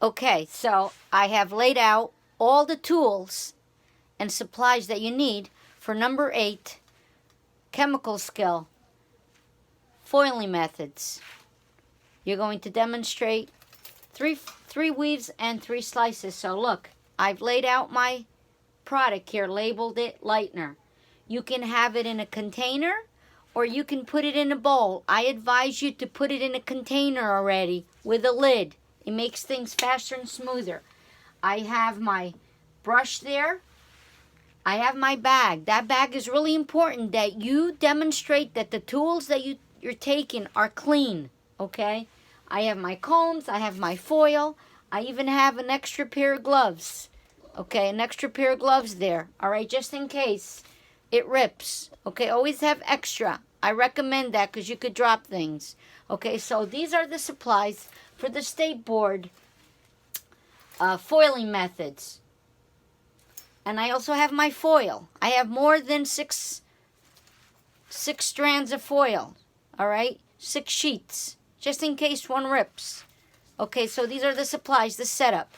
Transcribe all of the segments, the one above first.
Okay, so I have laid out all the tools and supplies that you need for number 8, chemical skill, foiling methods. You're going to demonstrate three weaves and 3 slices. So look, I've laid out my product here, labeled it lightener. You can have it in a container or you can put it in a bowl. I advise you to put it in a container already with a lid. It makes things faster and smoother. I have my brush there. I have my bag. That bag is really important that you demonstrate that the tools that you're taking are clean, okay? I have my combs. I have my foil. I even have an extra pair of gloves, okay? An extra pair of gloves there, all right? Just in case it rips, okay? Always have extra. I recommend that because you could drop things, okay? So these are the supplies for the Stateboard foiling methods. And I also have my foil. I have more than six strands of foil, all right? 6 sheets, just in case one rips. Okay, so these are the supplies, the setup.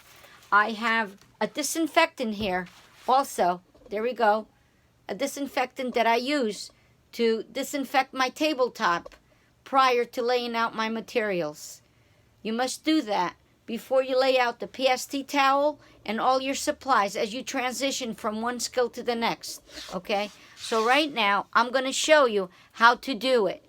I have a disinfectant here also. There we go. A disinfectant that I use to disinfect my tabletop prior to laying out my materials. You must do that before you lay out the PST towel and all your supplies as you transition from one skill to the next, okay? So right now, I'm going to show you how to do it.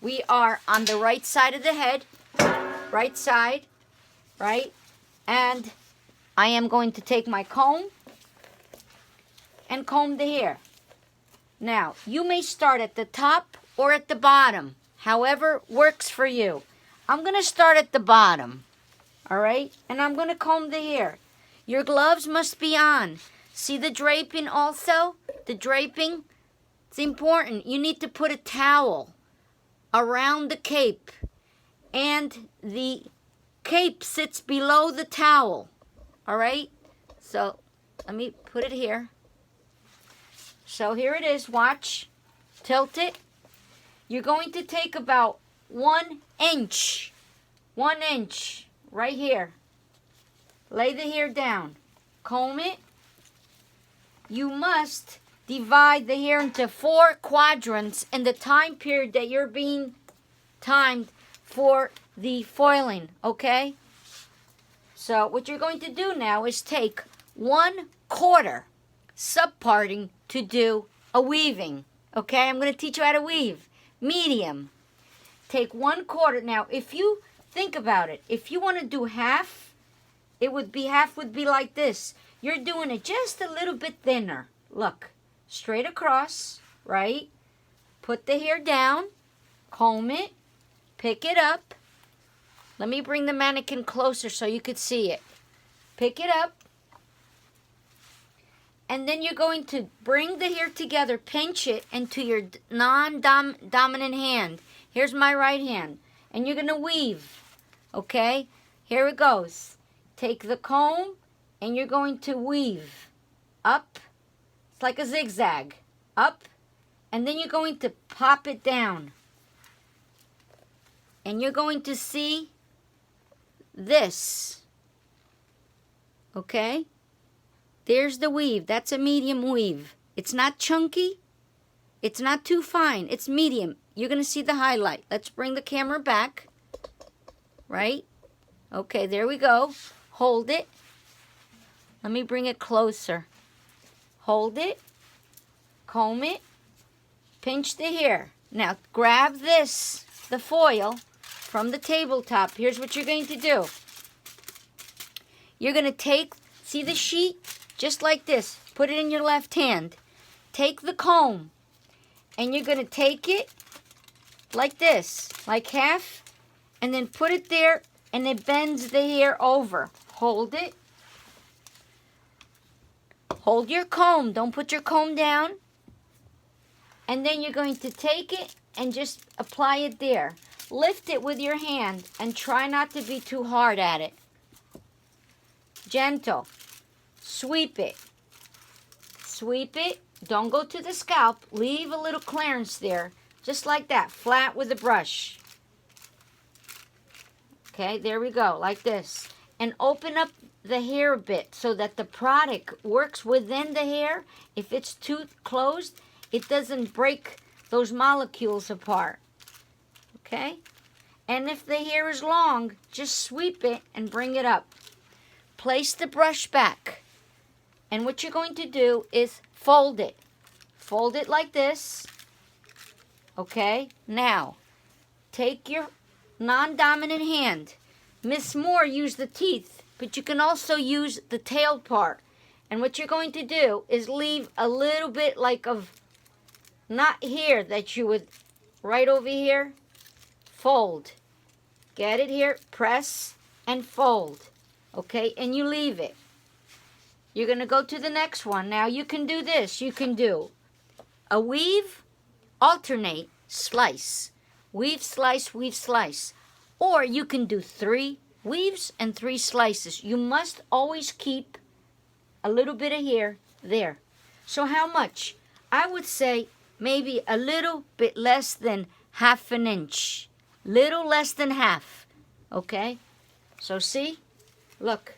We are on the right side of the head, right side, right? And I am going to take my comb and comb the hair. Now, you may start at the top or at the bottom, however works for you. I'm going to start at the bottom, all right? And I'm going to comb the hair. Your gloves must be on. See the draping also? The draping, it's important. You need to put a towel around the cape, and the cape sits below the towel, all right? So let me put it here. So here it is, watch, tilt it. You're going to take about 1 inch, right here. Lay the hair down, comb it. You must divide the hair into 4 quadrants in the time period that you're being timed for the foiling, okay? So what you're going to do now is take 1/4 subparting to do a weaving, okay? I'm going to teach you how to weave. Medium. Take 1/4. Now, if you think about it, if you want to do half, half would be like this. You're doing it just a little bit thinner. Look, straight across, right? Put the hair down, comb it, pick it up. Let me bring the mannequin closer so you could see it. Pick it up. And then you're going to bring the hair together, pinch it into your non-dominant hand. Here's my right hand. And you're going to weave, okay? Here it goes. Take the comb, and you're going to weave up. It's like a zigzag. Up. And then you're going to pop it down. And you're going to see this, okay? There's the weave. That's a medium weave. It's not chunky. It's not too fine. It's medium. You're going to see the highlight. Let's bring the camera back. Right? Okay, there we go. Hold it. Let me bring it closer. Hold it. Comb it. Pinch the hair. Now, grab this, the foil, from the tabletop. Here's what you're going to do. You're going to take, see the sheet? Just like this. Put it in your left hand. Take the comb. And you're going to take it like this. Like half. And then put it there. And it bends the hair over. Hold it. Hold your comb. Don't put your comb down. And then you're going to take it and just apply it there. Lift it with your hand. And try not to be too hard at it. Gentle. Sweep it. Sweep it. Don't go to the scalp. Leave a little clearance there. Just like that, flat with a brush. Okay, there we go, like this. And open up the hair a bit so that the product works within the hair. If it's too closed, it doesn't break those molecules apart. Okay? And if the hair is long, just sweep it and bring it up. Place the brush back. And what you're going to do is fold it. Fold it like this. Okay? Now, take your non-dominant hand. Miss Moore used the teeth, but you can also use the tail part. And what you're going to do is leave a little bit like of, not here that you would, right over here, fold. Get it here, press and fold. Okay, and you leave it. You're going to go to the next one. Now you can do this. You can do a weave, alternate, slice. Weave, slice, weave, slice. Or you can do 3 weaves and 3 slices. You must always keep a little bit of hair there. So how much? I would say maybe a little bit less than ½ an inch. Little less than half. Okay? So see? Look.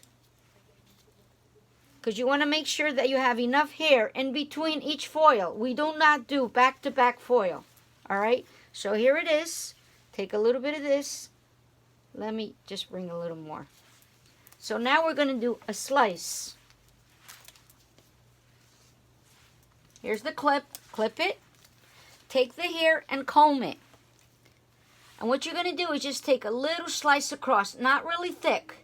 Because you want to make sure that you have enough hair in between each foil. We do not do back-to-back foil. Alright? So here it is. Take a little bit of this. Let me just bring a little more. So now we're going to do a slice. Here's the clip. Clip it. Take the hair and comb it. And what you're going to do is just take a little slice across. Not really thick.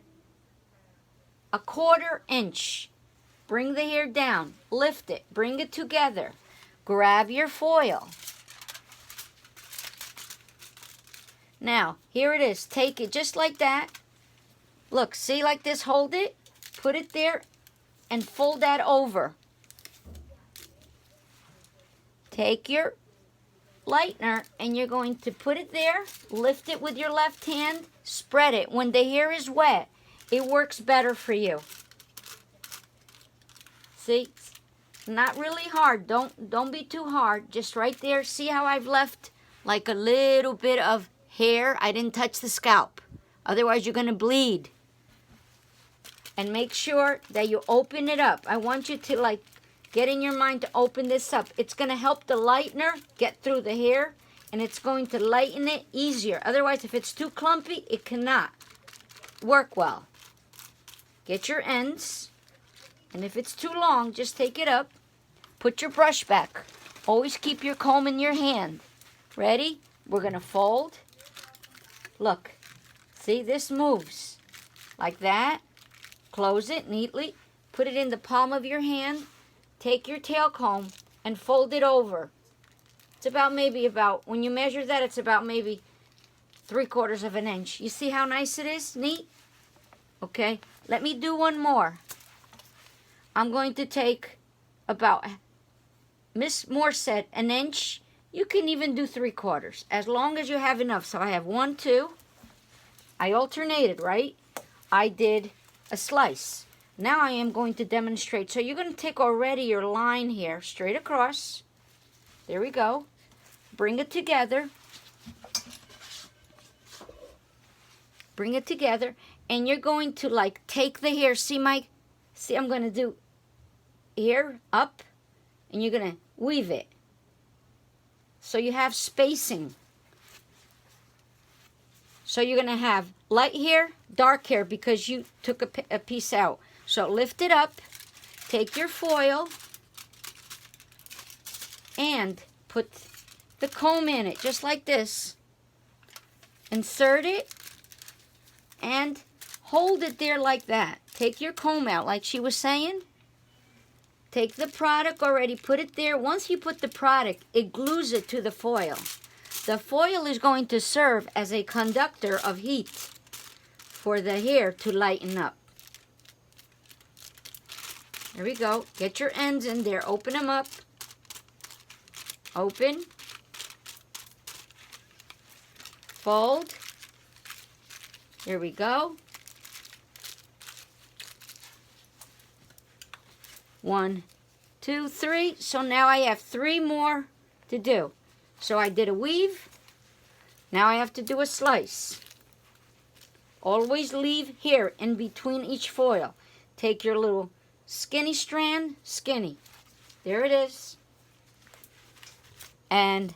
A ½ inch. Bring the hair down. Lift it. Bring it together. Grab your foil. Now, here it is. Take it just like that. Look, see like this? Hold it. Put it there and fold that over. Take your lightener and you're going to put it there. Lift it with your left hand. Spread it. When the hair is wet, it works better for you. See? Not really hard. Don't be too hard. Just right there. See how I've left like a little bit of hair? I didn't touch the scalp. Otherwise, you're going to bleed. And make sure that you open it up. I want you to like get in your mind to open this up. It's going to help the lightener get through the hair. And it's going to lighten it easier. Otherwise, if it's too clumpy, it cannot work well. Get your ends. And if it's too long, just take it up. Put your brush back. Always keep your comb in your hand. Ready? We're going to fold. Look. See, this moves. Like that. Close it neatly. Put it in the palm of your hand. Take your tail comb and fold it over. It's about when you measure that, it's about maybe 3/4 of an inch. You see how nice it is? Neat? Okay. Let me do one more. I'm going to take about, Miss Moore said, an inch. You can even do 3/4, as long as you have enough. So I have 1, 2. I alternated, right? I did a slice. Now I am going to demonstrate. So you're going to take already your line here, straight across. There we go. Bring it together. Bring it together. And you're going to like take the hair. See, I'm going to do here, up, and you're going to weave it. So you have spacing. So you're going to have light hair, dark hair, because you took a piece out. So lift it up, take your foil, and put the comb in it, just like this. Insert it, and hold it there like that. Take your comb out, like she was saying. Take the product already, put it there. Once you put the product, it glues it to the foil. The foil is going to serve as a conductor of heat for the hair to lighten up. There we go. Get your ends in there. Open them up. Open. Fold. Here we go. 1, 2, 3. So now I have 3 more to do. So I did a weave. Now I have to do a slice. Always leave here in between each foil. Take your little skinny strand, skinny. There it is. And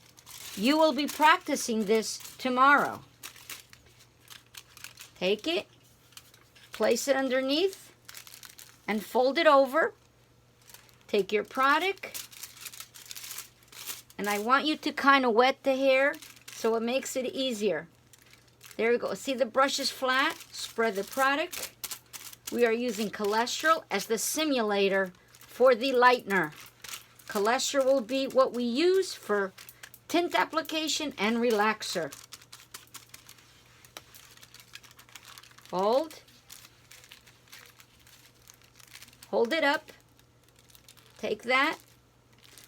you will be practicing this tomorrow. Take it, place it underneath, and fold it over. Take your product, and I want you to kind of wet the hair so it makes it easier. There you go. See the brush is flat? Spread the product. We are using cholesterol as the simulator for the lightener. Cholesterol will be what we use for tint application and relaxer. Fold. Hold it up. Take that.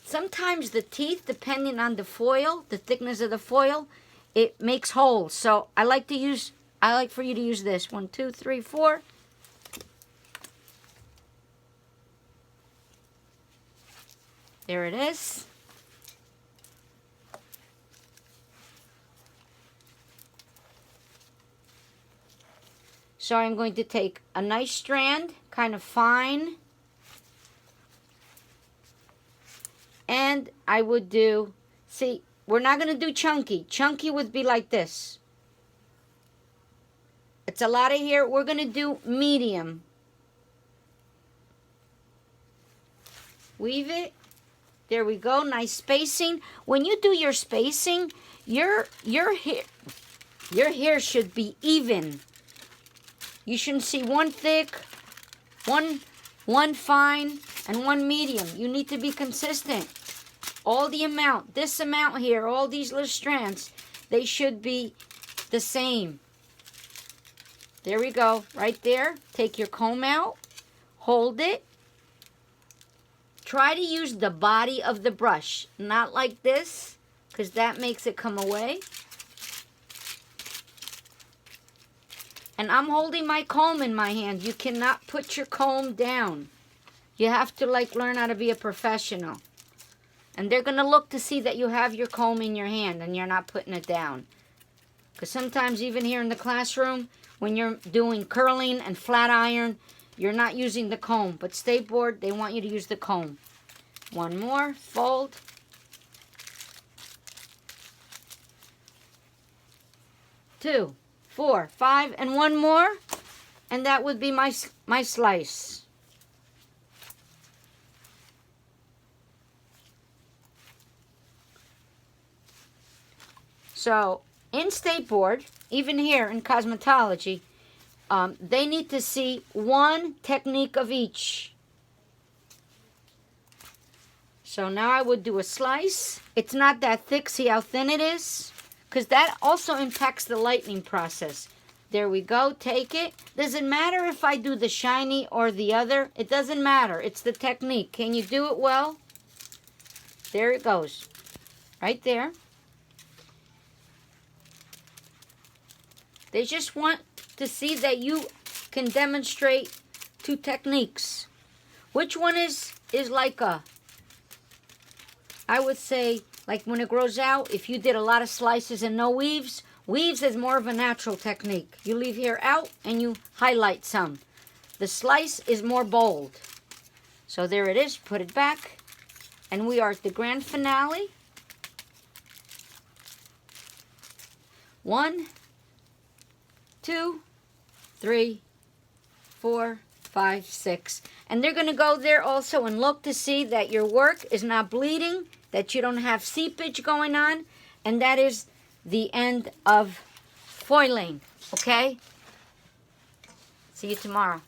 Sometimes the teeth, depending on the foil, the thickness of the foil, it makes holes. So I like for you to use this. 1, 2, 3, 4. There it is. So I'm going to take a nice strand, kind of fine. And I would do, see, we're not going to do chunky. Chunky would be like this. It's a lot of hair. We're going to do medium. Weave it. There we go. Nice spacing. When you do your spacing, your hair should be even. You shouldn't see one thick, one fine, and one medium. You need to be consistent. All the amount, this amount here, all these little strands, they should be the same. There we go, right there. Take your comb out, hold it. Try to use the body of the brush, not like this, because that makes it come away. And I'm holding my comb in my hand. You cannot put your comb down. You have to learn how to be a professional. And they're going to look to see that you have your comb in your hand and you're not putting it down. Because sometimes even here in the classroom, when you're doing curling and flat iron, you're not using the comb. But Stateboard, they want you to use the comb. One more, fold. Two, 4, 5, and one more. And that would be my slice. So, in Stateboard, even here in cosmetology, they need to see one technique of each. So now I would do a slice. It's not that thick. See how thin it is? Because that also impacts the lightening process. There we go. Take it. Doesn't matter if I do the shiny or the other. It doesn't matter. It's the technique. Can you do it well? There it goes. Right there. They just want to see that you can demonstrate two techniques. Which one is like a, I would say, like when it grows out, if you did a lot of slices and no weaves, weaves is more of a natural technique. You leave hair out and you highlight some. The slice is more bold. So there it is. Put it back. And we are at the grand finale. 1, 2, 3, 4, 5, 6. And they're going to go there also and look to see that your work is not bleeding, that you don't have seepage going on, and that is the end of foiling, okay? See you tomorrow.